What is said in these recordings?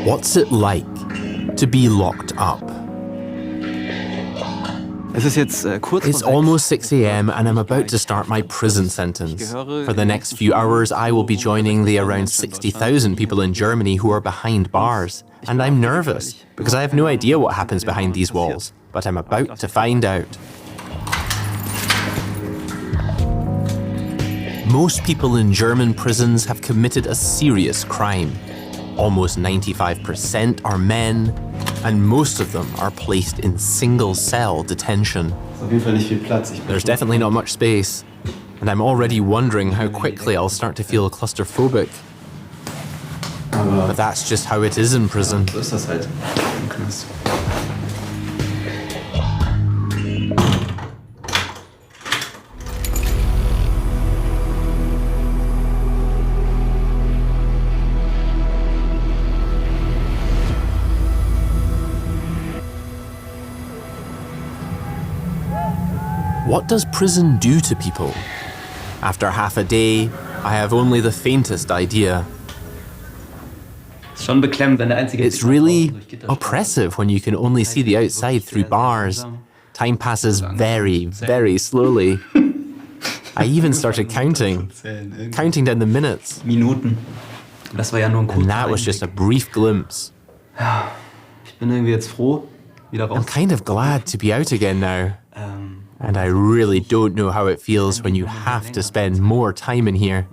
What's it like to be locked up? It's almost 6 a.m. and I'm about to start my prison sentence. For the next few hours, I will be joining the around 60,000 people in Germany who are behind bars. And I'm nervous, because I have no idea what happens behind these walls. But I'm about to find out. Most people in German prisons have committed a serious crime. Almost 95% are men, and most of them are placed in single-cell detention. There's definitely not much space, and I'm already wondering how quickly I'll start to feel claustrophobic. But that's just how it is in prison. What does prison do to people? After half a day, I have only the faintest idea. It's really oppressive when you can only see the outside through bars. Time passes very, very slowly. I even started counting down the minutes. And that was just a brief glimpse. I'm kind of glad to be out again now. And I really don't know how it feels when you have to spend more time in here.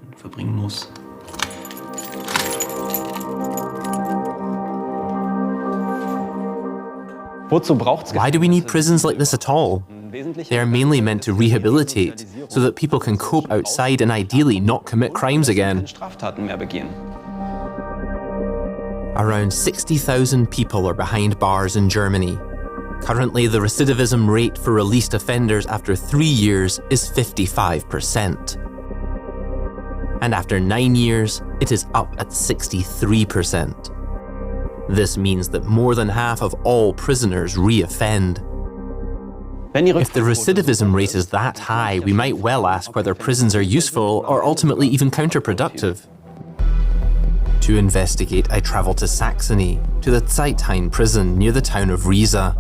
Why do we need prisons like this at all? They are mainly meant to rehabilitate, so that people can cope outside and ideally not commit crimes again. Around 60,000 people are behind bars in Germany. Currently, the recidivism rate for released offenders after 3 years is 55%. And after 9 years, it is up at 63%. This means that more than half of all prisoners reoffend. If the recidivism rate is that high, we might well ask whether prisons are useful or ultimately even counterproductive. To investigate, I travel to Saxony, to the Zeitheim prison near the town of Riesa.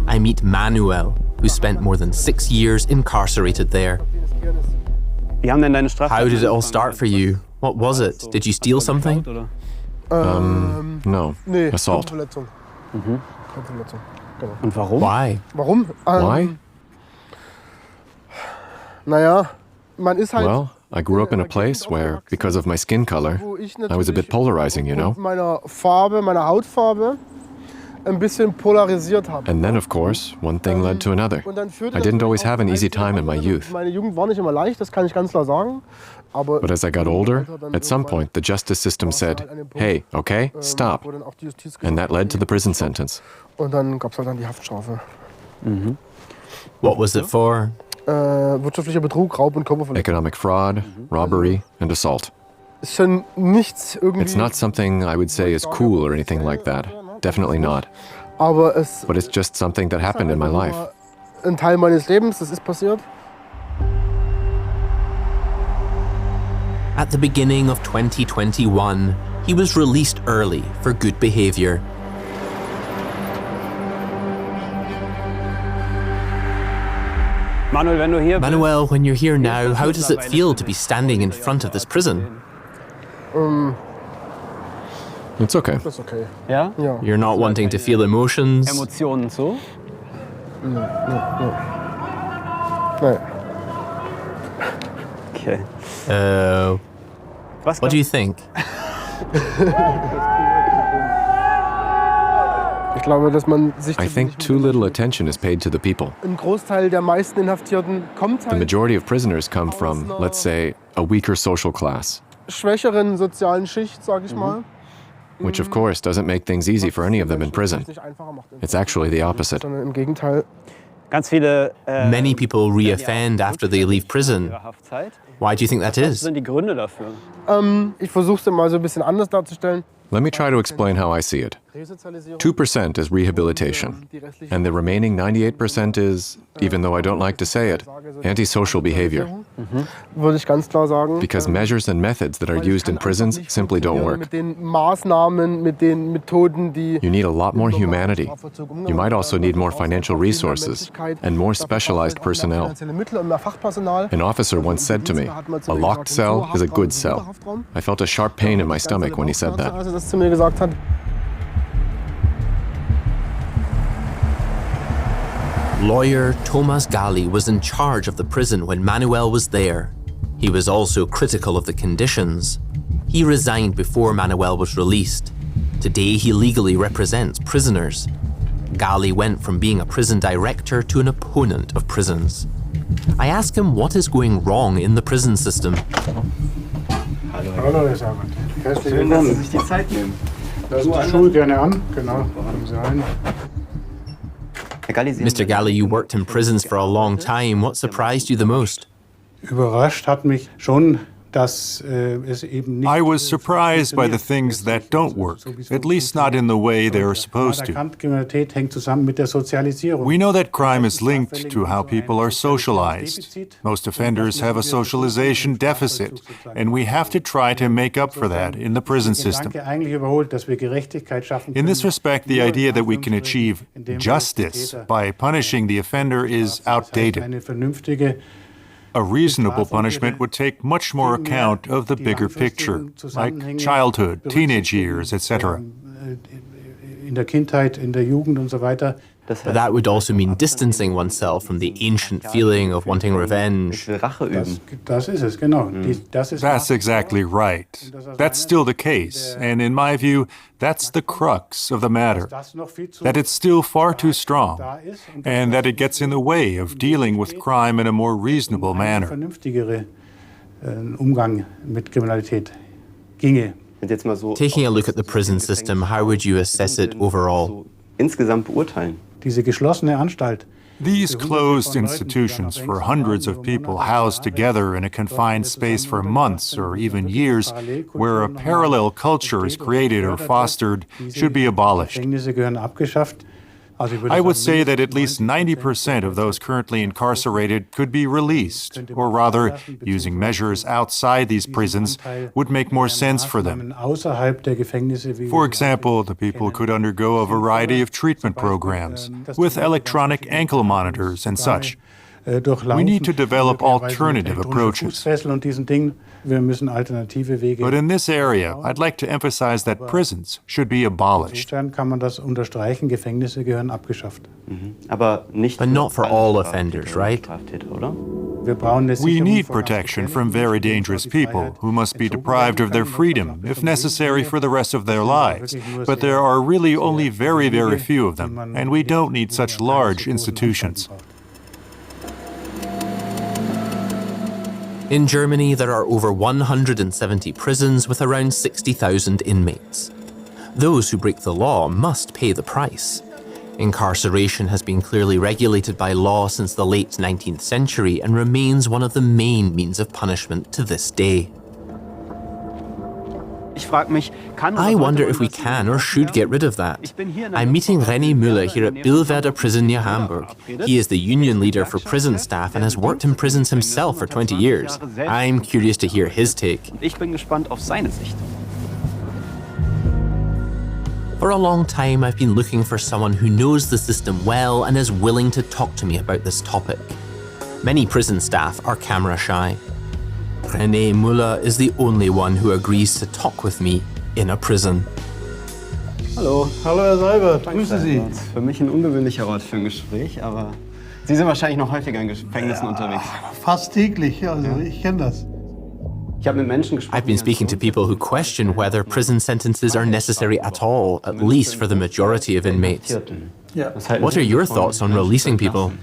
I meet Manuel, who spent more than 6 years incarcerated there. How did it all start for you? What was it? Did you steal something? No. Assault. Why? Why? Well, I grew up in a place where, because of my skin color, I was a bit polarizing, you know? And then, of course, one thing led to another. I didn't always have an easy time in my youth. But as I got older, at some point the justice system said, hey, okay, stop. And that led to the prison sentence. What was it for? Economic fraud, robbery, and assault. It's not something I would say is cool or anything like that. Definitely not. But it's just something that happened in my life. At the beginning of 2021, he was released early for good behavior. Manuel, when you're here now, how does it feel to be standing in front of this prison? It's okay. Yeah? You're not wanting to feel emotions? Emotionen so? No. Okay. What do you think? I think too little attention is paid to the people. The majority of prisoners come from, let's say, a weaker social class. Which of course doesn't make things easy for any of them in prison. It's actually the opposite. Many people reoffend after they leave prison. Why do you think that is? Let me try to explain how I see it. 2% is rehabilitation, and the remaining 98% is, even though I don't like to say it, antisocial behavior. Because measures and methods that are used in prisons simply don't work. You need a lot more humanity. You might also need more financial resources and more specialized personnel. An officer once said to me, "A locked cell is a good cell." I felt a sharp pain in my stomach when he said that. Lawyer Thomas Galli was in charge of the prison when Manuel was there. He was also critical of the conditions. He resigned before Manuel was released. Today he legally represents prisoners. Galli went from being a prison director to an opponent of prisons. I ask him what is going wrong in the prison system. Hallo, Herr Seibert. Herzlich willkommen. Schön, dass Sie sich die Zeit nehmen. Lassen Sie die Schuhe gerne an. Genau, kommen Sie rein. Mr. Galli, you worked in prisons for a long time. What surprised you the most? Überrascht hat mich schon, dass es eben nicht. I was surprised by the things that don't work, at least not in the way they're supposed to. Kriminalität hängt zusammen mit der Sozialisierung. We know that crime is linked to how people are socialized. Most offenders have a socialization deficit, and we have to try to make up for that in the prison system. In this respect, the idea that we can achieve justice by punishing the offender is outdated. A reasonable punishment would take much more account of the bigger picture, like childhood, teenage years, etc. In der Kindheit, in der Jugend und so weiter. But that would also mean distancing oneself from the ancient feeling of wanting revenge. Das ist es, genau. That's exactly right. That's still the case, and in my view, that's the crux of the matter. That it's still far too strong, and that it gets in the way of dealing with crime in a more reasonable manner. Umgang mit Kriminalität ginge. Taking a look at the prison system, how would you assess it overall? Insgesamt beurteilen. Diese geschlossene Anstalt. These closed institutions for hundreds of people housed together in a confined space for months or even years, where a parallel culture is created or fostered, should be abolished. I would say that at least 90% of those currently incarcerated could be released, or rather, using measures outside these prisons would make more sense for them. For example, the people could undergo a variety of treatment programs with electronic ankle monitors and such. We need to develop alternative approaches. But in this area, I'd like to emphasize that prisons should be abolished. But not for all offenders, right? We need protection from very dangerous people who must be deprived of their freedom, if necessary, for the rest of their lives. But there are really only very, very few of them, and we don't need such large institutions. In Germany, there are over 170 prisons with around 60,000 inmates. Those who break the law must pay the price. Incarceration has been clearly regulated by law since the late 19th century and remains one of the main means of punishment to this day. I wonder if we can or should get rid of that. I'm meeting René Müller here at Billwerder Prison near Hamburg. He is the union leader for prison staff and has worked in prisons himself for 20 years. I'm curious to hear his take. For a long time, I've been looking for someone who knows the system well and is willing to talk to me about this topic. Many prison staff are camera shy. René Müller is the only one who agrees to talk with me in a prison. Hallo. Hallo, Herr Seibert. Grüße Sie. Für mich ein ungewöhnlicher Ort für ein Gespräch, aber Sie sind wahrscheinlich noch häufiger in Gefängnissen unterwegs. Fast täglich, also ich kenne das. I've been speaking to people who question whether prison sentences are necessary at all, at least for the majority of inmates. What are your thoughts on releasing people?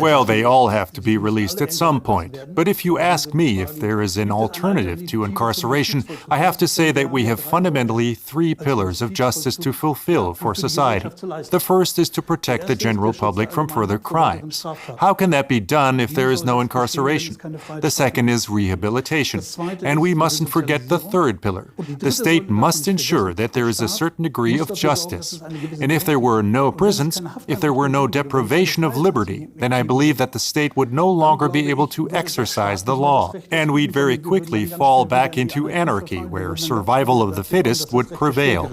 Well, they all have to be released at some point. But if you ask me if there is an alternative to incarceration, I have to say that we have fundamentally three pillars of justice to fulfill for society. The first is to protect the general public from further crimes. How can that be done if there is no incarceration? The second is rehabilitation. And we mustn't forget the third pillar. The state must ensure that there is a certain degree of justice. And if there were no prisons, if there were no deprivation of liberty, then I believe that the state would no longer be able to exercise the law. And we'd very quickly fall back into anarchy, where survival of the fittest would prevail.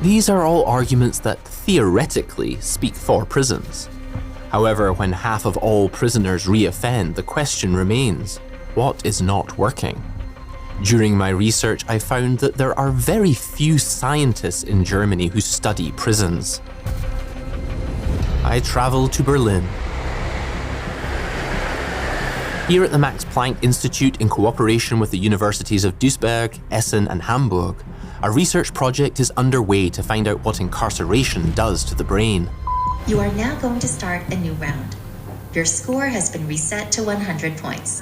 These are all arguments that theoretically speak for prisons. However, when half of all prisoners reoffend, the question remains, what is not working? During my research, I found that there are very few scientists in Germany who study prisons. I traveled to Berlin. Here at the Max Planck Institute, in cooperation with the universities of Duisburg, Essen and Hamburg, a research project is underway to find out what incarceration does to the brain. You are now going to start a new round. Your score has been reset to 100 points.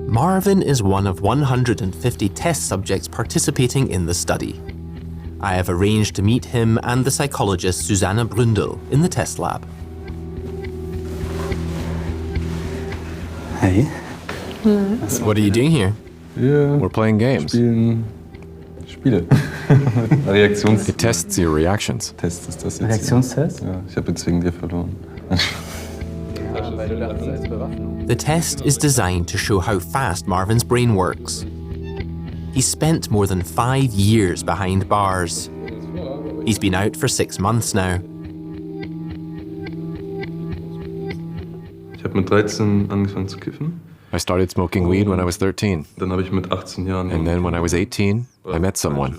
Marvin is one of 150 test subjects participating in the study. I have arranged to meet him and the psychologist Susanne Bründel in the test lab. Hey. What are you doing here? We're playing games. Spiele. Reaktions. It tests your reactions. Test ist das jetzt. Reaktionstest? Ja, ich habe jetzt wegen dir verloren. The test is designed to show how fast Marvin's brain works. He spent more than 5 years behind bars. He's been out for 6 months now. Ich habe mit 13 angefangen zu kiffen. I started smoking weed when I was 13. Dann habe ich mit 18 Jahren. And then when I was 18, I met someone.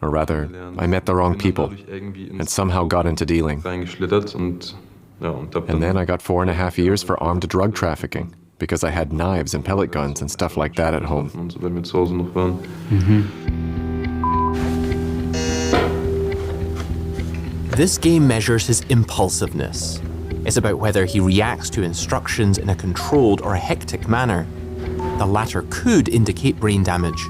Or rather, I met the wrong people and somehow got into dealing. Reingeschlittert und And then I got 4.5 years for armed drug trafficking because I had knives and pellet guns and stuff like that at home. Und so, wenn wir zu Hause noch waren. This game measures his impulsiveness. It's about whether he reacts to instructions in a controlled or a hectic manner. The latter could indicate brain damage.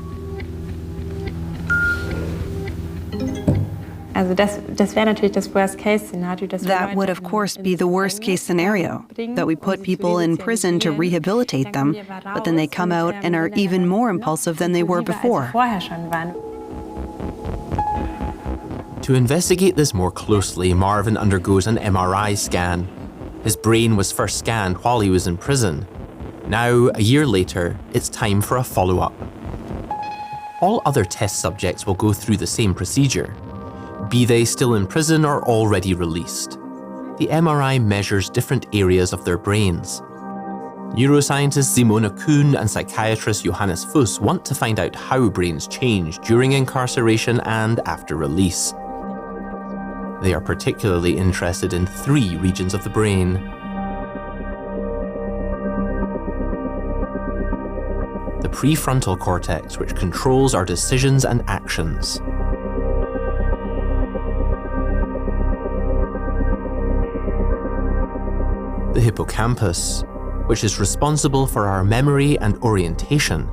That would, of course, be the worst-case scenario, that we put people in prison to rehabilitate them, but then they come out and are even more impulsive than they were before. To investigate this more closely, Marvin undergoes an MRI scan. His brain was first scanned while he was in prison. Now, a year later, it's time for a follow-up. All other test subjects will go through the same procedure, be they still in prison or already released. The MRI measures different areas of their brains. Neuroscientist Simone Kuhn and psychiatrist Johannes Fuss want to find out how brains change during incarceration and after release. They are particularly interested in 3 regions of the brain. The prefrontal cortex, which controls our decisions and actions. The hippocampus, which is responsible for our memory and orientation.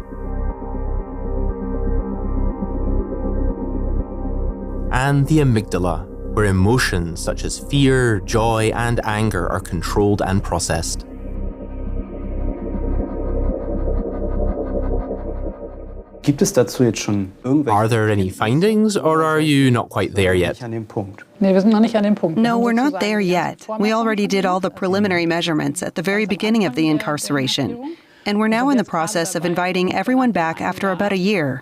And the amygdala, where emotions such as fear, joy, and anger are controlled and processed. Gibt es dazu jetzt schon irgendwelche? Are there any findings, or are you not quite there yet? No, we're not there yet. We already did all the preliminary measurements at the very beginning of the incarceration. And we're now in the process of inviting everyone back after about a year.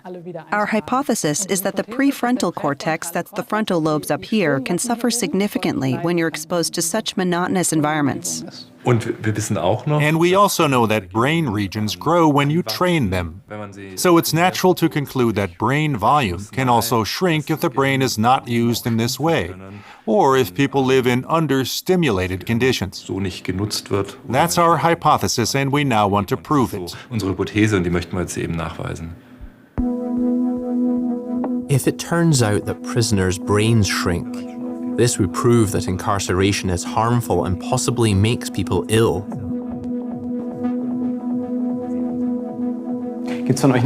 Our hypothesis is that the prefrontal cortex, that's the frontal lobes up here, can suffer significantly when you're exposed to such monotonous environments. And we also know that brain regions grow when you train them. So it's natural to conclude that brain volume can also shrink if the brain is not used in this way, or if people live in understimulated conditions. That's our hypothesis, and we now want to prove it. If it turns out that prisoners' brains shrink, This would prove that incarceration is harmful and possibly makes people ill.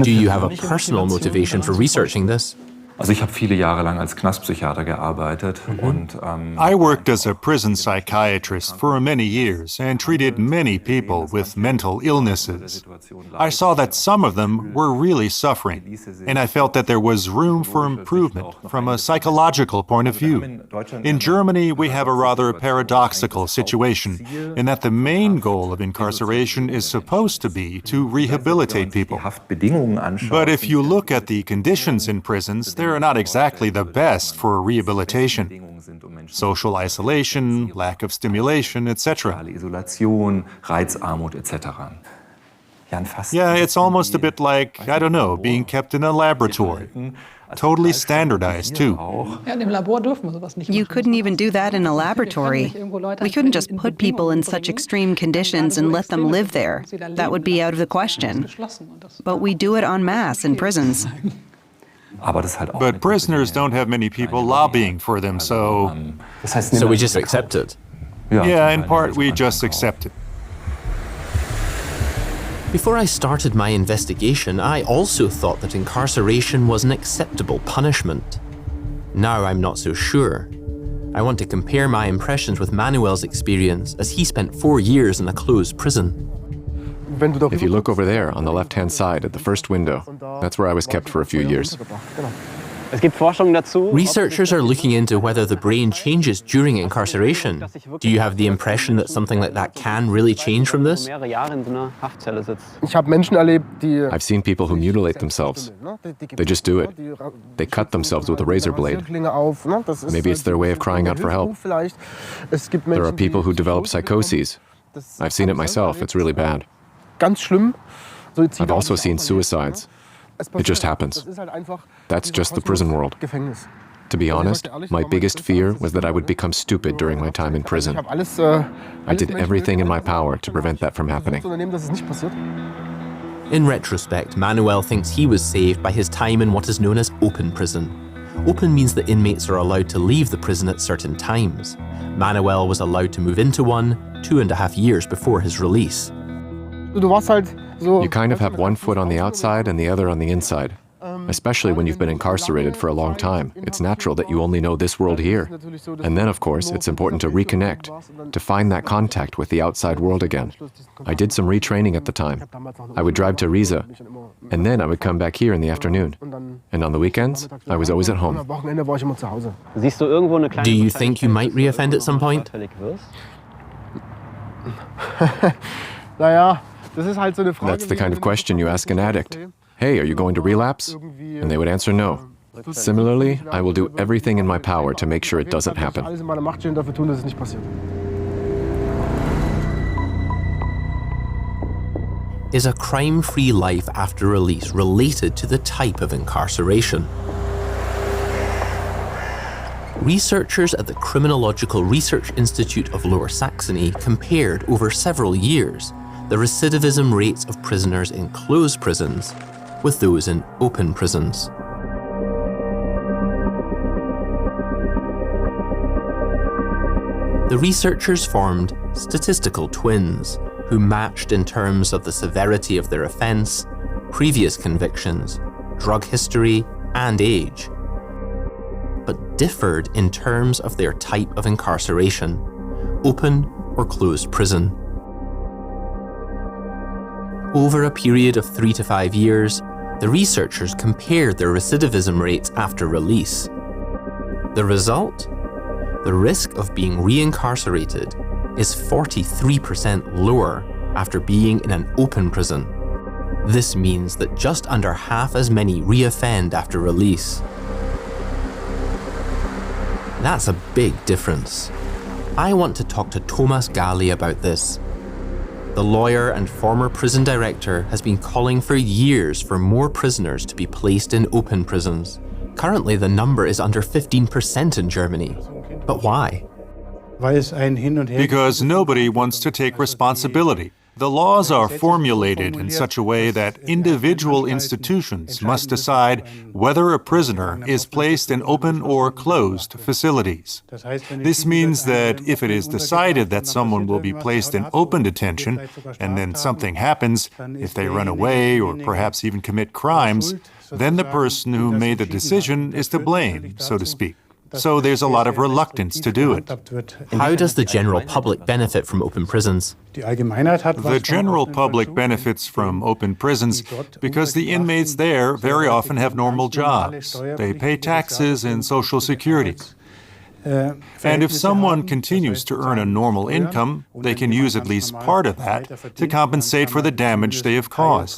Do you have a personal motivation for researching this? Also ich habe viele Jahre lang als Knastpsychiater gearbeitet und I worked as a prison psychiatrist for many years and treated many people with mental illnesses. I saw that some of them were really suffering, and I felt that there was room for improvement from a psychological point of view. In Germany, we have a rather paradoxical situation in that the main goal of incarceration is supposed to be to rehabilitate people. But if you look at the conditions in prisons, they're not exactly the best for rehabilitation. Social isolation, lack of stimulation, etc. Yeah, it's almost a bit like, I don't know, being kept in a laboratory. Totally standardized, too. You couldn't even do that in a laboratory. We couldn't just put people in such extreme conditions and let them live there. That would be out of the question. But we do it en masse in prisons. But prisoners don't have many people lobbying for them, so... So we just accept it? Yeah, in part we just accept it. Before I started my investigation, I also thought that incarceration was an acceptable punishment. Now I'm not so sure. I want to compare my impressions with Manuel's experience, as he spent 4 years in a closed prison. If you look over there on the left-hand side at the first window, that's where I was kept for a few years. Researchers are looking into whether the brain changes during incarceration. Do you have the impression that something like that can really change from this? I've seen people who mutilate themselves. They just do it. They cut themselves with a razor blade. Maybe it's their way of crying out for help. There are people who develop psychoses. I've seen it myself. It's really bad. I've also seen suicides. It just happens. That's just the prison world. To be honest, my biggest fear was that I would become stupid during my time in prison. I did everything in my power to prevent that from happening. In retrospect, Manuel thinks he was saved by his time in what is known as open prison. Open means that inmates are allowed to leave the prison at certain times. Manuel was allowed to move into one 2.5 years before his release. You kind of have one foot on the outside and the other on the inside. Especially when you've been incarcerated for a long time. It's natural that you only know this world here. And then, of course, it's important to reconnect, to find that contact with the outside world again. I did some retraining at the time. I would drive to Riesa, and then I would come back here in the afternoon. And on the weekends, I was always at home. Do you think you might reoffend at some point? That's the kind of question you ask an addict. Hey, are you going to relapse? And they would answer no. Similarly, I will do everything in my power to make sure it doesn't happen. Is a crime-free life after release related to the type of incarceration? Researchers at the Criminological Research Institute of Lower Saxony compared over several years the recidivism rates of prisoners in closed prisons with those in open prisons. The researchers formed statistical twins who matched in terms of the severity of their offense, previous convictions, drug history, and age, but differed in terms of their type of incarceration, open or closed prison. Over a period of 3 to 5 years, the researchers compared their recidivism rates after release. The result? The risk of being reincarcerated is 43% lower after being in an open prison. This means that just under half as many reoffend after release. That's a big difference. I want to talk to Thomas Galli about this. The lawyer and former prison director has been calling for years for more prisoners to be placed in open prisons. Currently, the number is under 15% in Germany. But why? Because nobody wants to take responsibility. The laws are formulated in such a way that individual institutions must decide whether a prisoner is placed in open or closed facilities. This means that if it is decided that someone will be placed in open detention, and then something happens, if they run away or perhaps even commit crimes, then the person who made the decision is to blame, so to speak. So there's a lot of reluctance to do it. How does the general public benefit from open prisons? The general public benefits from open prisons because the inmates there very often have normal jobs. They pay taxes and Social Security. And if someone continues to earn a normal income, they can use at least part of that to compensate for the damage they have caused.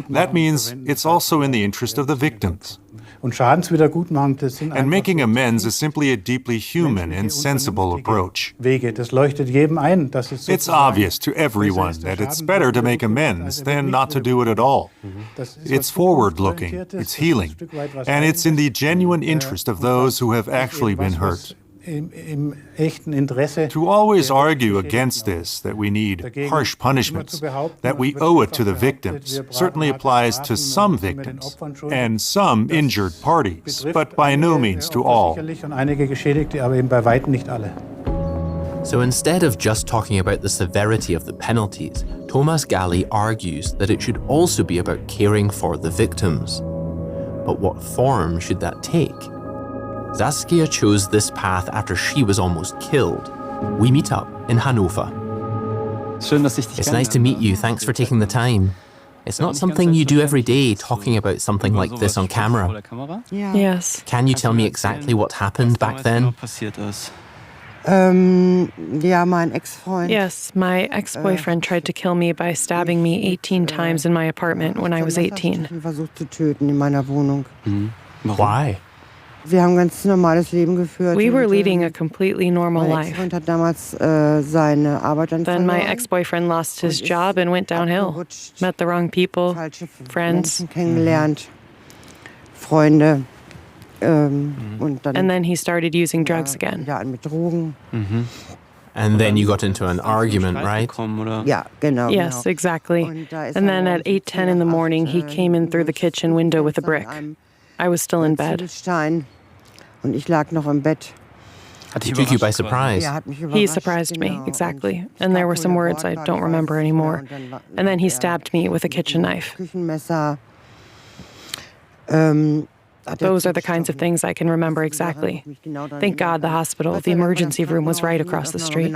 That means it's also in the interest of the victims. And making amends is simply a deeply human and sensible approach. It's obvious to everyone that it's better to make amends than not to do it at all. It's forward-looking, it's healing, and it's in the genuine interest of those who have actually been hurt. To always argue against this, that we need harsh punishments, that we owe it to the victims, certainly applies to some victims and some injured parties, but by no means to all. So instead of just talking about the severity of the penalties, Thomas Galli argues that it should also be about caring for the victims. But what form should that take? Saskia chose this path after she was almost killed. We meet up in Hanover. It's nice to meet you. Thanks for taking the time. It's not something you do every day, talking about something like this on camera. Yes. Can you tell me exactly what happened back then? Yes, my ex-boyfriend tried to kill me by stabbing me 18 times in my apartment when I was 18. Why? We were leading a completely normal life. Then my ex-boyfriend lost his job and went downhill. Met the wrong people, friends. And then he started using drugs again. And then you got into an argument, right? Yes, exactly. And then at 8:10 in the morning, he came in through the kitchen window with a brick. I was still in bed. He took you by surprise. He surprised me, exactly. And there were some words I don't remember anymore. And then he stabbed me with a kitchen knife. Those are the kinds of things I can remember exactly. Thank God the hospital, the emergency room was right across the street.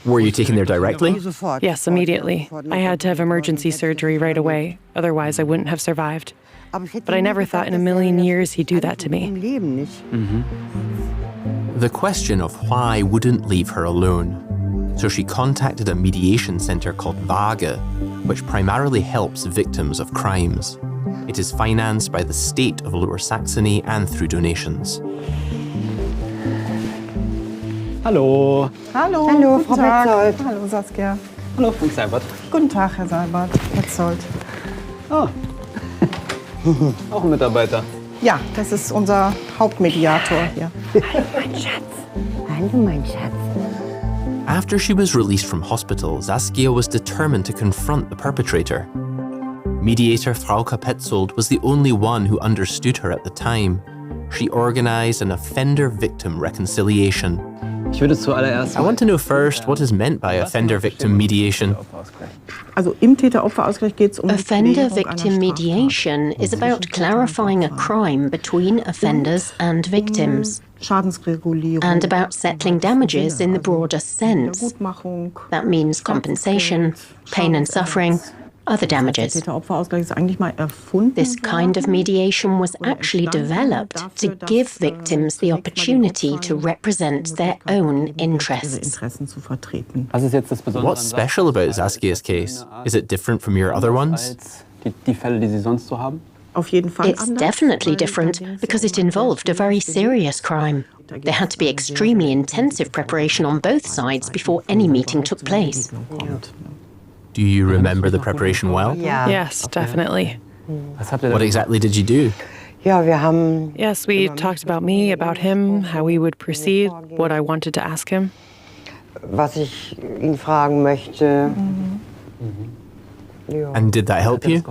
Were you taken there directly? Yes, immediately. I had to have emergency surgery right away. Otherwise, I wouldn't have survived. But I never thought in a million years he'd do that to me. The question of why wouldn't leave her alone. So she contacted a mediation center called Waage, which primarily helps victims of crimes. It is financed by the state of Lower Saxony and through donations. Hallo. Hallo. Hallo, Frau Petzold. Hallo, Saskia. Hallo, Frank Seibert. Guten Tag, Herr Seibert. Petzold. Ah. Auch ein Mitarbeiter. Ja, das ist unser Hauptmediator hier. Hallo, mein Schatz. Hallo, mein Schatz. After she was released from hospital, Saskia was determined to confront the perpetrator. Mediator Frauke Petzold was the only one who understood her at the time. She organized an offender-victim reconciliation. I want to know first what is meant by offender-victim mediation. Offender-victim mediation is about clarifying a crime between offenders and victims, and about settling damages in the broader sense. That means compensation, pain and suffering, other damages. This kind of mediation was actually developed to give victims the opportunity to represent their own interests. What's special about Saskia's case? Is it different from your other ones? It's definitely different because it involved a very serious crime. There had to be extremely intensive preparation on both sides before any meeting took place. Do you remember the preparation well? Yes, definitely. What exactly did you do? Yes, we talked about me, about him, how we would proceed, what I wanted to ask him. was ich ihn fragen möchte. And did that help you?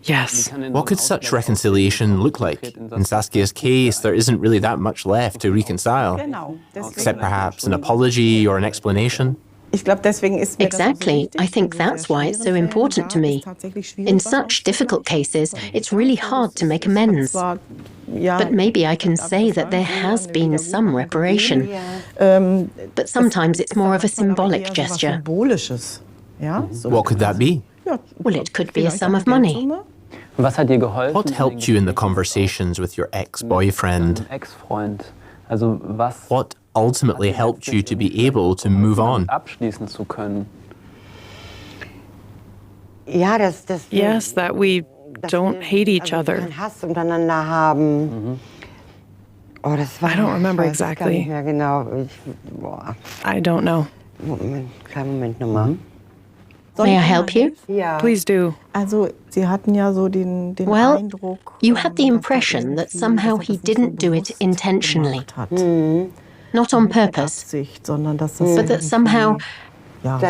Yes. What could such reconciliation look like? In Saskia's case, there isn't really that much left to reconcile, except perhaps an apology or an explanation. Exactly. I think that's why it's so important to me. In such difficult cases, it's really hard to make amends. But maybe I can say that there has been some reparation. But sometimes it's more of a symbolic gesture. What could that be? Well, it could be a sum of money. What helped you in the conversations with your ex-boyfriend? What ultimately helped you to be able to move on? Yes, that we don't hate each other. I don't remember exactly. I don't know. May I help you? Please do. Well, you had the impression that somehow he didn't do it intentionally. Not on purpose, but that somehow,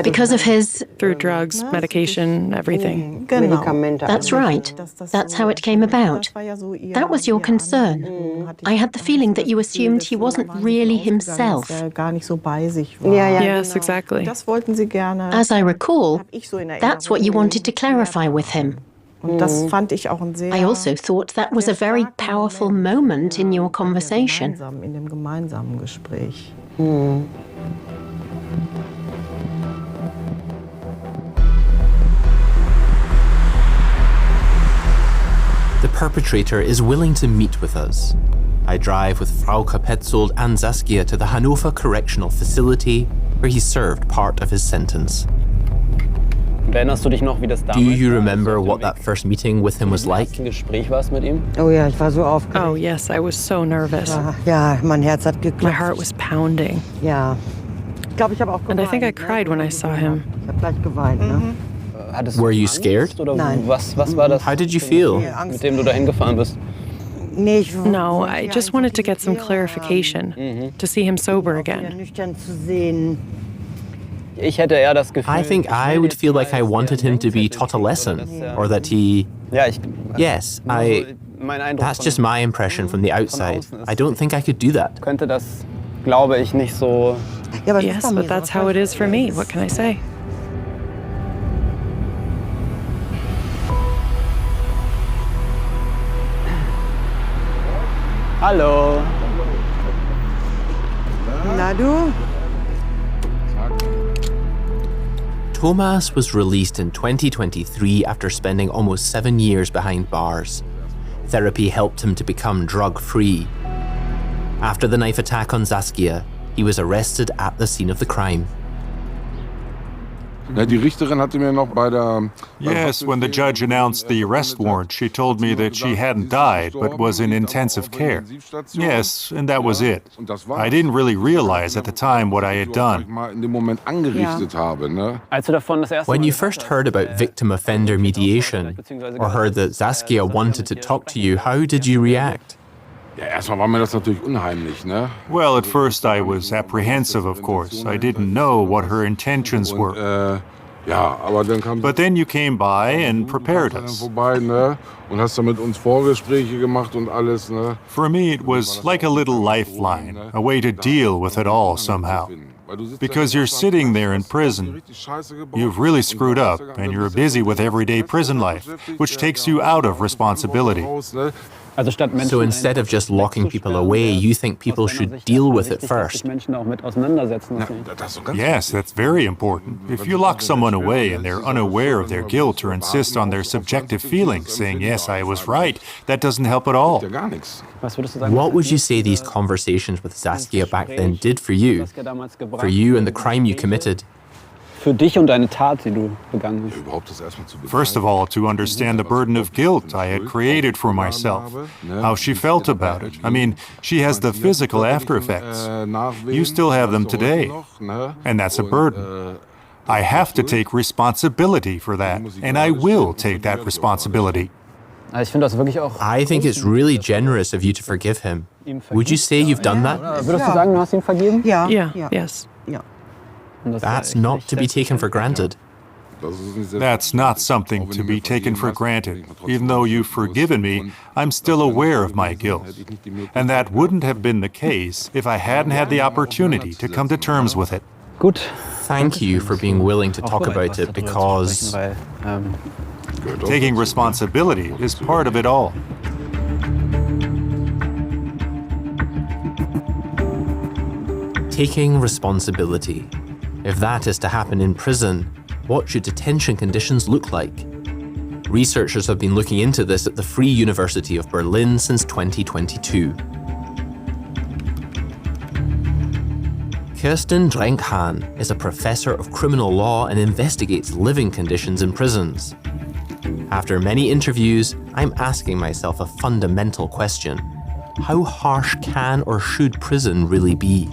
because of his... Through drugs, medication, everything. That's right. That's how it came about. That was your concern. I had the feeling that you assumed he wasn't really himself. Yes, exactly. As I recall, that's what you wanted to clarify with him. I also thought that was a very powerful moment in your conversation. The perpetrator is willing to meet with us. I drive with Frauke Petzold and Saskia to the Hannover Correctional Facility, where he served part of his sentence. Do you remember what that first meeting with him was like? Oh ja, ich war so aufgeregt. Oh yes, I was so nervous. Ja, mein Herz hat geklopft. My heart was pounding. Ja. Ich glaube, ich habe auch geweint. And I think I cried when I saw him. Ich habe gleich geweint, ne? Were you scared? Nein. How did you feel? No, I just wanted to get some clarification, to see him sober again. I think I would feel like I wanted him to be taught a lesson, or that he... Yes, that's just my impression from the outside. I don't think I could do that. Yes, but that's how it is for me. What can I say? Hallo. Na du? Thomas was released in 2023 after spending almost 7 years behind bars. Therapy helped him to become drug-free. After the knife attack on Saskia, he was arrested at the scene of the crime. Yes, when the judge announced the arrest warrant, she told me that she hadn't died, but was in intensive care. Yes, and that was it. I didn't really realize at the time what I had done. When you first heard about victim-offender mediation, or heard that Saskia wanted to talk to you, how did you react? Well, at first I was apprehensive, of course. I didn't know what her intentions were. But then you came by and prepared us. For me, it was like a little lifeline, a way to deal with it all somehow. Because you're sitting there in prison, you've really screwed up, and you're busy with everyday prison life, which takes you out of responsibility. So instead of just locking people away, you think people should deal with it first? Yes, that's very important. If you lock someone away and they're unaware of their guilt or insist on their subjective feelings, saying, yes, I was right, that doesn't help at all. What would you say these conversations with Saskia back then did for you and the crime you committed? First of all, to understand the burden of guilt I had created for myself, how she felt about it. I mean, she has the physical after effects. You still have them today, and that's a burden. I have to take responsibility for that, and I will take that responsibility. I think it's really generous of you to forgive him. Would you say you've done that? Yeah, yes. That's not to be taken for granted. That's not something to be taken for granted. Even though you've forgiven me, I'm still aware of my guilt. And that wouldn't have been the case if I hadn't had the opportunity to come to terms with it. Gut. Thank you for being willing to talk about it, because taking responsibility is part of it all. taking responsibility. If that is to happen in prison, what should detention conditions look like? Researchers have been looking into this at the Free University of Berlin since 2022. Kirsten Drenk-Hahn is a professor of criminal law and investigates living conditions in prisons. After many interviews, I'm asking myself a fundamental question. How harsh can or should prison really be?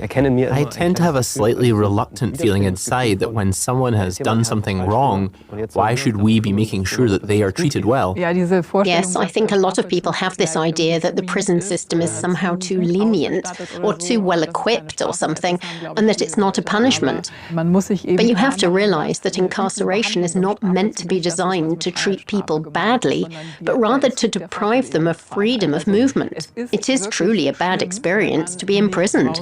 I tend to have a slightly reluctant feeling inside that when someone has done something wrong, why should we be making sure that they are treated well? Yes, I think a lot of people have this idea that the prison system is somehow too lenient or too well equipped or something, and that it's not a punishment. But you have to realize that incarceration is not meant to be designed to treat people badly, but rather to deprive them of freedom of movement. It is truly a bad experience to be imprisoned.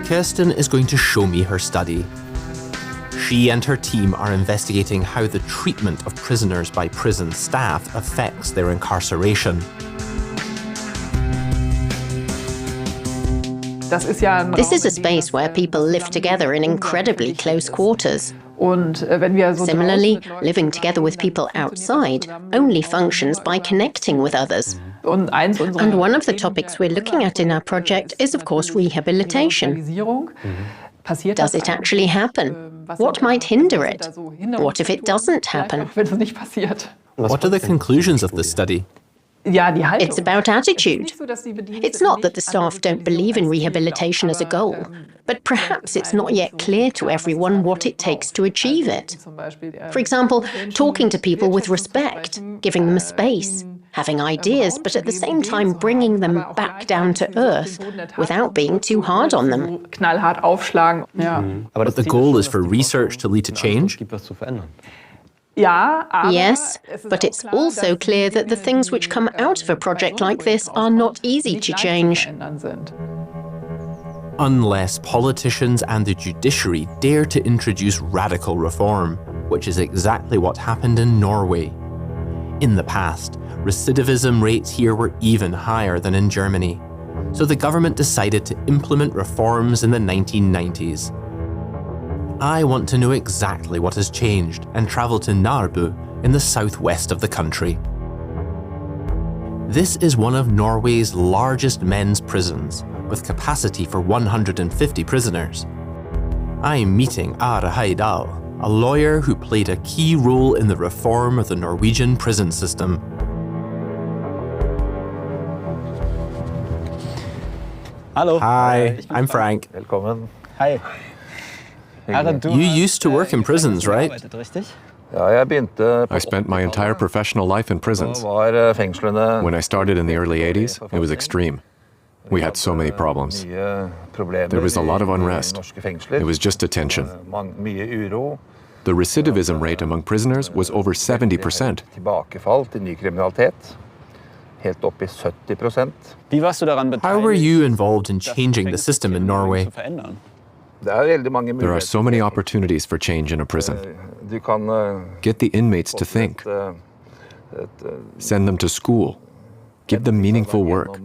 Kirsten is going to show me her study. She and her team are investigating how the treatment of prisoners by prison staff affects their incarceration. This is a space where people live together in incredibly close quarters. Similarly, living together with people outside only functions by connecting with others. And one of the topics we're looking at in our project is, of course, rehabilitation. Does it actually happen? What might hinder it? What if it doesn't happen? What are the conclusions of this study? It's about attitude. It's not that the staff don't believe in rehabilitation as a goal, but perhaps it's not yet clear to everyone what it takes to achieve it. For example, talking to people with respect, giving them a space, having ideas, but at the same time bringing them back down to earth without being too hard on them. But the goal is for research to lead to change? Yes, but it's also clear that the things which come out of a project like this are not easy to change. Unless politicians and the judiciary dare to introduce radical reform, which is exactly what happened in Norway. In the past, recidivism rates here were even higher than in Germany, so the government decided to implement reforms in the 1990s. I want to know exactly what has changed and travel to Narbu in the southwest of the country. This is one of Norway's largest men's prisons, with capacity for 150 prisoners. I'm meeting Are Heidal, a lawyer who played a key role in the reform of the Norwegian prison system. Hallo. Hi, I'm Frank. Velkommen. Hi. You used to work in prisons, right? I spent my entire professional life in prisons. When I started in the early 80s, it was extreme. We had so many problems. There was a lot of unrest. It was just detention. The recidivism rate among prisoners was over 70%. How were you involved in changing the system in Norway? There are so many opportunities for change in a prison. Get the inmates to think. Send them to school. Give them meaningful work.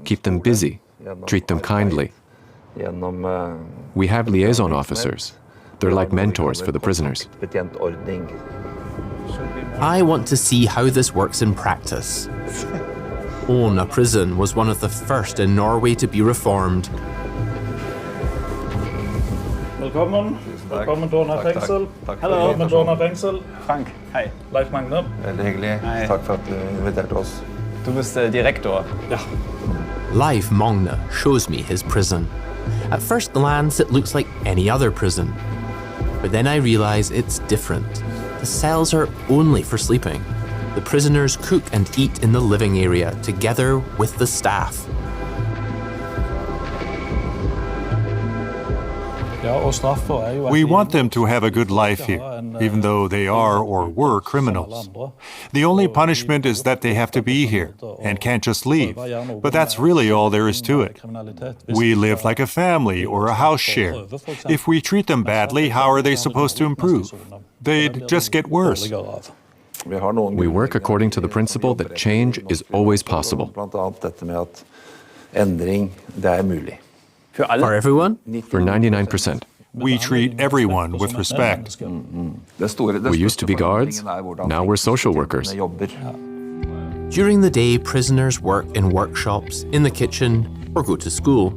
Keep them busy. Treat them kindly. We have liaison officers. They're like mentors for the prisoners. I want to see how this works in practice. Åna prison was one of the first in Norway to be reformed. Velkommen. Velkommen til Åna fengsel. Velkommen til Åna fengsel. Frank, hei. Leif Magne. Veldig hyggelig. Takk for at du inviterte oss. Du bist direktor. Ja. Leif Magne shows me his prison. At first glance, it looks like any other prison. But then I realize it's different. The cells are only for sleeping. The prisoners cook and eat in the living area together with the staff. We want them to have a good life here, even though they are or were criminals. The only punishment is that they have to be here and can't just leave, but that's really all there is to it. We live like a family or a house share. If we treat them badly, how are they supposed to improve? They'd just get worse. We work according to the principle that change is always possible. For everyone? For 99%. We treat everyone with respect. We used to be guards, now we're social workers. During the day, prisoners work in workshops, in the kitchen, or go to school.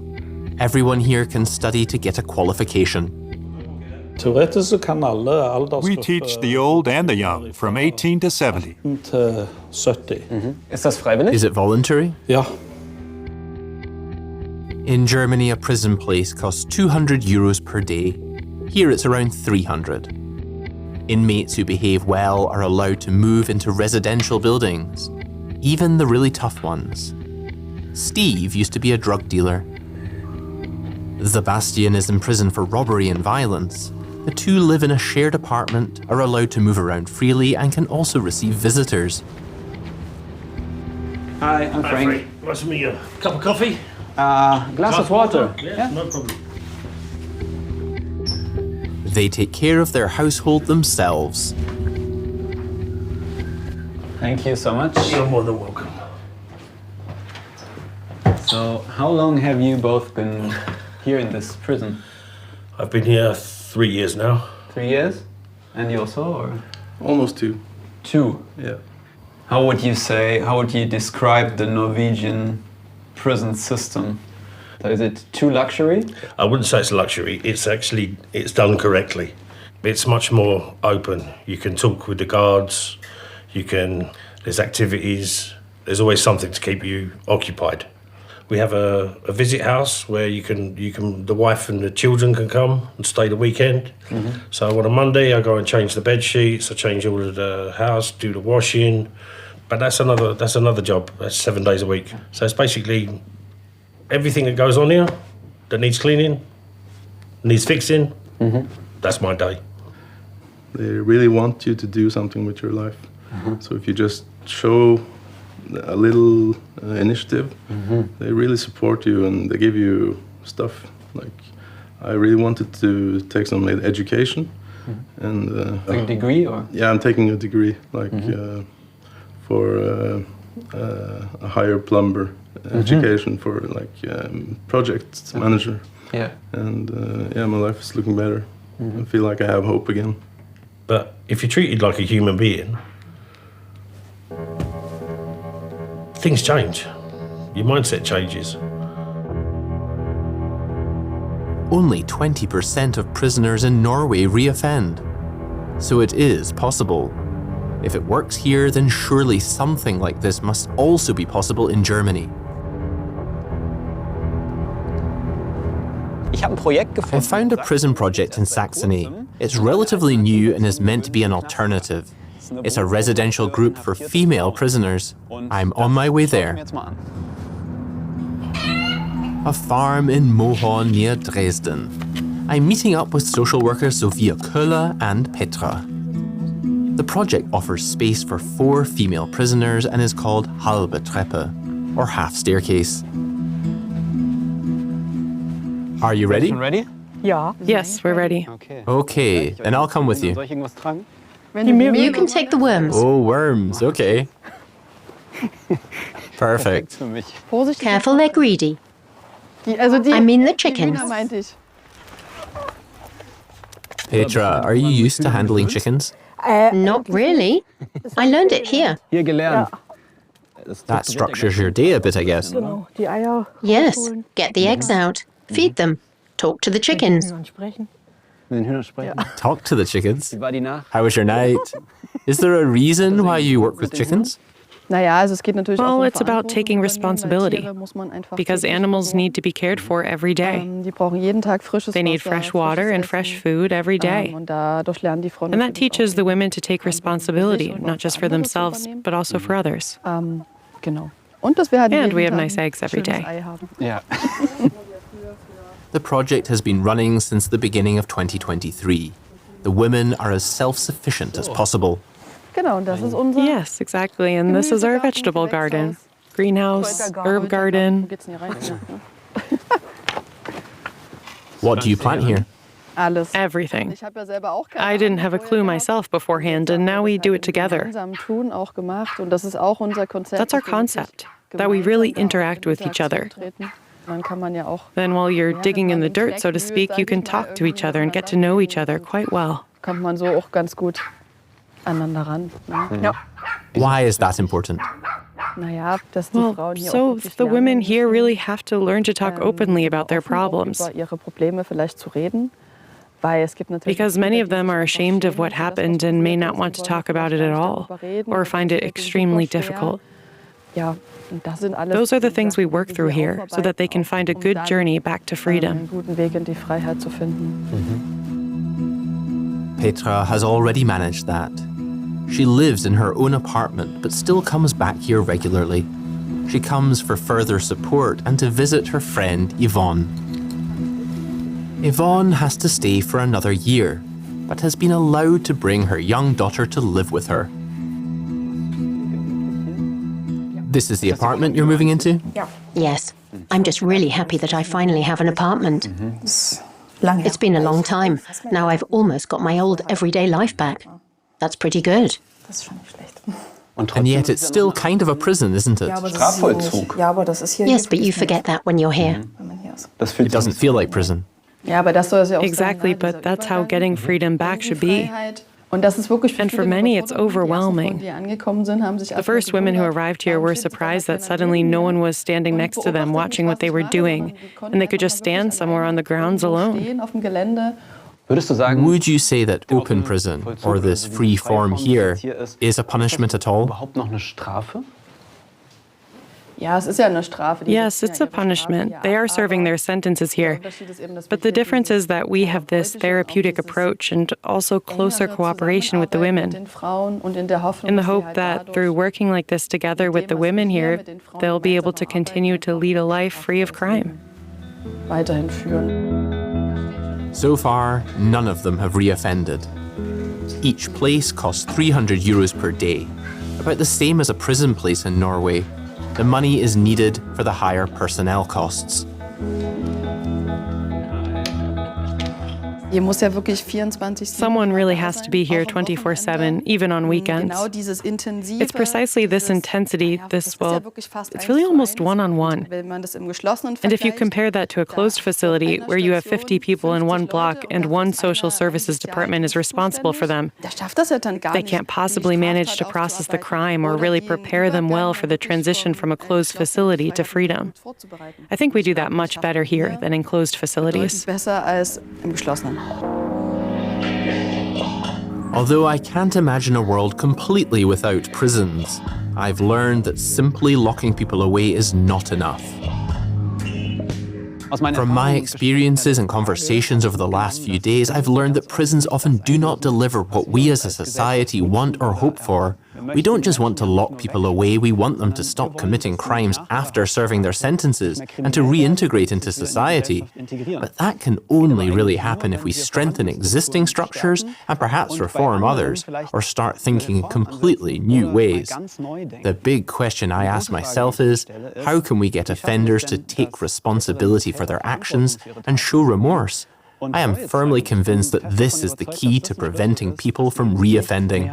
Everyone here can study to get a qualification. We teach the old and the young, from 18 to 70. Is it voluntary? Yeah. In Germany, a prison place costs €200 per day. Here it's around 300. Inmates who behave well are allowed to move into residential buildings, even the really tough ones. Steve used to be a drug dealer. Sebastian is in prison for robbery and violence. The two live in a shared apartment, are allowed to move around freely, and can also receive visitors. Hi, I'm Frank. Nice to meet you. Cup of coffee? Glass of water. Yeah, no problem. They take care of their household themselves. Thank you so much. You're more than welcome. So, how long have you both been here in this prison? I've been here 3 years now. 3 years? And you also, or? Almost 2. 2? Yeah. How would you describe the Norwegian prison system? Is it too luxury? I wouldn't say it's luxury. It's done correctly. It's much more open. You can talk with the guards. There's activities. There's always something to keep you occupied. We have a visit house where the wife and the children can come and stay the weekend. Mm-hmm. So on a Monday, I go and change the bed sheets. I change all of the house, do the washing. But that's another job. That's 7 days a week. So it's basically everything that goes on here that needs cleaning, needs fixing. Mm-hmm. That's my day. They really want you to do something with your life. Mm-hmm. So if you just show a little initiative, mm-hmm. they really support you and they give you stuff. Like, I really wanted to take some education, mm-hmm. and like a degree, or? Yeah, I'm taking a degree, like mm-hmm. For a higher plumber mm-hmm. education for project manager. Yeah. And my life is looking better. Mm-hmm. I feel like I have hope again. But if you're treated like a human being, things change. Your mindset changes. Only 20% of prisoners in Norway reoffend. So it is possible. If it works here, then surely something like this must also be possible in Germany. I found a prison project in Saxony. It's relatively new and is meant to be an alternative. It's a residential group for female prisoners. I'm on my way there. A farm in Mohorn near Dresden. I'm meeting up with social workers Sophia Köhler and Petra. The project offers space for 4 female prisoners and is called Halbe Treppe, or half staircase. Are you ready? Ready? Yeah. Yes, we're ready. Okay, then I'll come with you. You can take the worms. Oh, worms, okay. Perfect. Careful, they're greedy. I mean the chickens. Petra, are you used to handling chickens? Not really. I learned it here. That structures your day a bit, I guess. Yes, get the eggs out, feed them, talk to the chickens. Talk to the chickens? How was your night? Is there a reason why you work with chickens? Well, it's about taking responsibility, because animals need to be cared for every day. They need fresh water and fresh food every day. And that teaches the women to take responsibility, not just for themselves, but also for others. And we have nice eggs every day. Yeah. The project has been running since the beginning of 2023. The women are as self-sufficient as possible. Yes, exactly. And this is our vegetable garden. Greenhouse, herb garden. What do you plant here? Everything. I didn't have a clue myself beforehand, and now we do it together. That's our concept, that we really interact with each other. Then while you're digging in the dirt, so to speak, you can talk to each other and get to know each other quite well. Why is that important? Well, so the women here really have to learn to talk openly about their problems. Because many of them are ashamed of what happened and may not want to talk about it at all, or find it extremely difficult. Those are the things we work through here, so that they can find a good journey back to freedom. Petra has already managed that. She lives in her own apartment, but still comes back here regularly. She comes for further support and to visit her friend Yvonne. Yvonne has to stay for another year, but has been allowed to bring her young daughter to live with her. This is the apartment you're moving into? Yes. I'm just really happy that I finally have an apartment. It's been a long time. Now I've almost got my old everyday life back. That's pretty good. And yet it's still kind of a prison, isn't it? Yes, but you forget that when you're here. It doesn't feel like prison. Exactly, but that's how getting freedom back should be. And for many, it's overwhelming. The first women who arrived here were surprised that suddenly no one was standing next to them watching what they were doing, and they could just stand somewhere on the grounds alone. Would you say that open prison, or this free form here, is a punishment at all? Yes, it's a punishment. They are serving their sentences here. But the difference is that we have this therapeutic approach and also closer cooperation with the women, in the hope that through working like this together with the women here, they'll be able to continue to lead a life free of crime. So far, none of them have reoffended. Each place costs €300 per day, about the same as a prison place in Norway. The money is needed for the higher personnel costs. Someone really has to be here 24/7, even on weekends. It's precisely this intensity, it's really almost one-on-one. And if you compare that to a closed facility where you have 50 people in one block and one social services department is responsible for them, they can't possibly manage to process the crime or really prepare them well for the transition from a closed facility to freedom. I think we do that much better here than in closed facilities. Although I can't imagine a world completely without prisons, I've learned that simply locking people away is not enough. From my experiences and conversations over the last few days, I've learned that prisons often do not deliver what we as a society want or hope for. We don't just want to lock people away, we want them to stop committing crimes after serving their sentences and to reintegrate into society. But that can only really happen if we strengthen existing structures and perhaps reform others, or start thinking in completely new ways. The big question I ask myself is, how can we get offenders to take responsibility for their actions and show remorse? I am firmly convinced that this is the key to preventing people from reoffending.